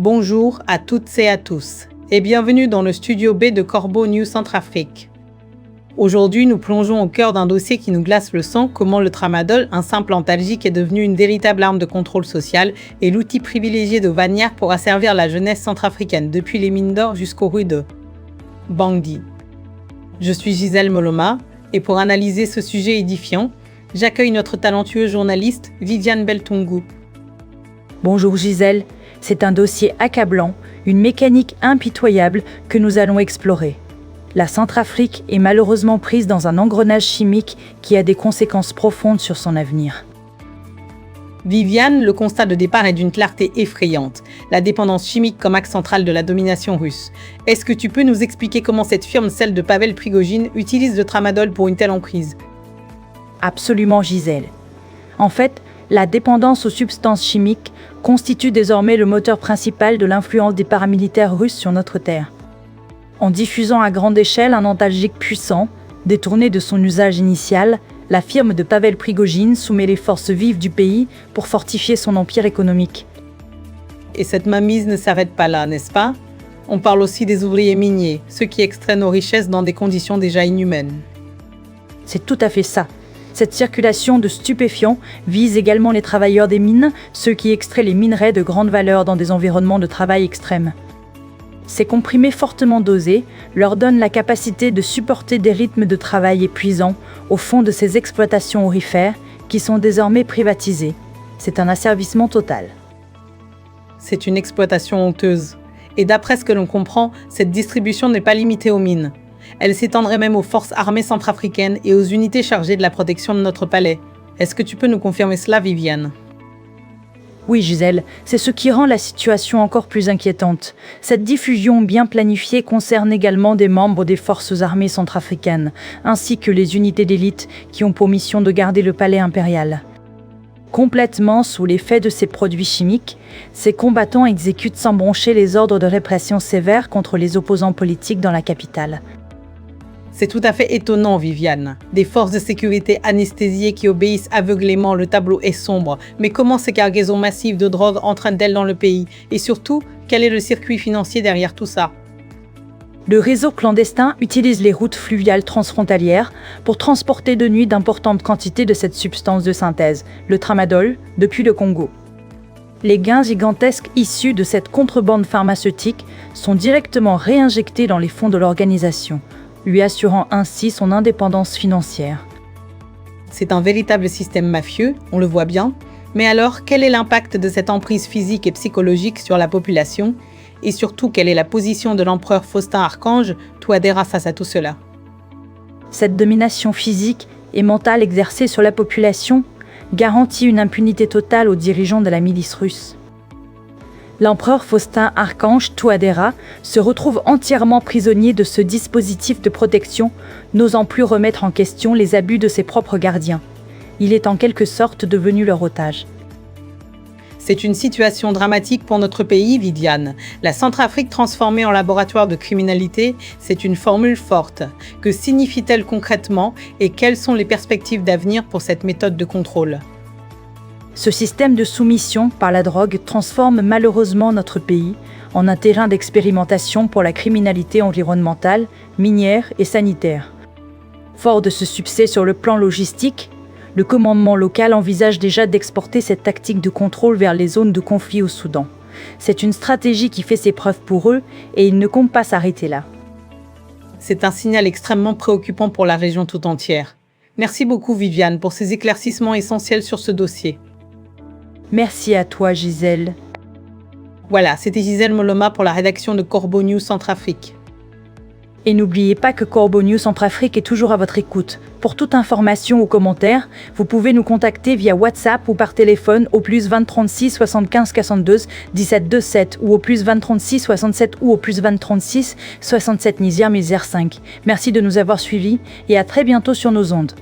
Bonjour à toutes et à tous et bienvenue dans le studio B de Corbeau News Centrafrique. Aujourd'hui, nous plongeons au cœur d'un dossier qui nous glace le sang, comment le tramadol, un simple antalgique, est devenu une véritable arme de contrôle social et l'outil privilégié de Wagner pour asservir la jeunesse centrafricaine, depuis les mines d'or jusqu'aux rues de Bangui. Je suis Gisèle Moloma et pour analyser ce sujet édifiant, j'accueille notre talentueuse journaliste Viviane Beltungu. Bonjour Gisèle, c'est un dossier accablant, une mécanique impitoyable que nous allons explorer. La Centrafrique est malheureusement prise dans un engrenage chimique qui a des conséquences profondes sur son avenir. Viviane, le constat de départ est d'une clarté effrayante. La dépendance chimique comme axe central de la domination russe. Est-ce que tu peux nous expliquer comment cette firme, celle de Pavel Prigojine, utilise le tramadol pour une telle emprise ? Absolument Gisèle. En fait, la dépendance aux substances chimiques constitue désormais le moteur principal de l'influence des paramilitaires russes sur notre terre. En diffusant à grande échelle un antalgique puissant, détourné de son usage initial, la firme de Pavel Prigojine soumet les forces vives du pays pour fortifier son empire économique. Et cette mainmise ne s'arrête pas là, n'est-ce pas ? On parle aussi des ouvriers miniers, ceux qui extraient nos richesses dans des conditions déjà inhumaines. C'est tout à fait ça. Cette circulation de stupéfiants vise également les travailleurs des mines, ceux qui extraient les minerais de grande valeur dans des environnements de travail extrêmes. Ces comprimés fortement dosés leur donnent la capacité de supporter des rythmes de travail épuisants au fond de ces exploitations aurifères qui sont désormais privatisées. C'est un asservissement total. C'est une exploitation honteuse. Et d'après ce que l'on comprend, cette distribution n'est pas limitée aux mines. Elle s'étendrait même aux forces armées centrafricaines et aux unités chargées de la protection de notre palais. Est-ce que tu peux nous confirmer cela, Viviane ? Oui, Gisèle, c'est ce qui rend la situation encore plus inquiétante. Cette diffusion bien planifiée concerne également des membres des forces armées centrafricaines, ainsi que les unités d'élite qui ont pour mission de garder le palais impérial. Complètement sous l'effet de ces produits chimiques, ces combattants exécutent sans broncher les ordres de répression sévères contre les opposants politiques dans la capitale. C'est tout à fait étonnant, Viviane. Des forces de sécurité anesthésiées qui obéissent aveuglément, le tableau est sombre. Mais comment ces cargaisons massives de drogue entraînent-elles dans le pays ? Et surtout, quel est le circuit financier derrière tout ça ? Le réseau clandestin utilise les routes fluviales transfrontalières pour transporter de nuit d'importantes quantités de cette substance de synthèse, le tramadol, depuis le Congo. Les gains gigantesques issus de cette contrebande pharmaceutique sont directement réinjectés dans les fonds de l'organisation, lui assurant ainsi son indépendance financière. C'est un véritable système mafieux, on le voit bien. Mais alors, quel est l'impact de cette emprise physique et psychologique sur la population ? Et surtout, quelle est la position de l'empereur Faustin Archange Touadéra face à tout cela ? Cette domination physique et mentale exercée sur la population garantit une impunité totale aux dirigeants de la milice russe. L'empereur Faustin Archange Touadéra se retrouve entièrement prisonnier de ce dispositif de protection, n'osant plus remettre en question les abus de ses propres gardiens. Il est en quelque sorte devenu leur otage. C'est une situation dramatique pour notre pays, Viviane. La Centrafrique transformée en laboratoire de criminalité, c'est une formule forte. Que signifie-t-elle concrètement et quelles sont les perspectives d'avenir pour cette méthode de contrôle ? Ce système de soumission par la drogue transforme malheureusement notre pays en un terrain d'expérimentation pour la criminalité environnementale, minière et sanitaire. Fort de ce succès sur le plan logistique, le commandement local envisage déjà d'exporter cette tactique de contrôle vers les zones de conflit au Soudan. C'est une stratégie qui fait ses preuves pour eux et ils ne comptent pas s'arrêter là. C'est un signal extrêmement préoccupant pour la région tout entière. Merci beaucoup Viviane pour ces éclaircissements essentiels sur ce dossier. Merci à toi Gisèle. Voilà, c'était Gisèle Moloma pour la rédaction de Corbeau News Centrafrique. Et n'oubliez pas que Corbeau News Centrafrique est toujours à votre écoute. Pour toute information ou commentaire, vous pouvez nous contacter via WhatsApp ou par téléphone au plus 20 36 75 42 17 27 ou au plus 20 36 67 ou au plus 20 36 67 Niger 5. Merci de nous avoir suivis et à très bientôt sur nos ondes.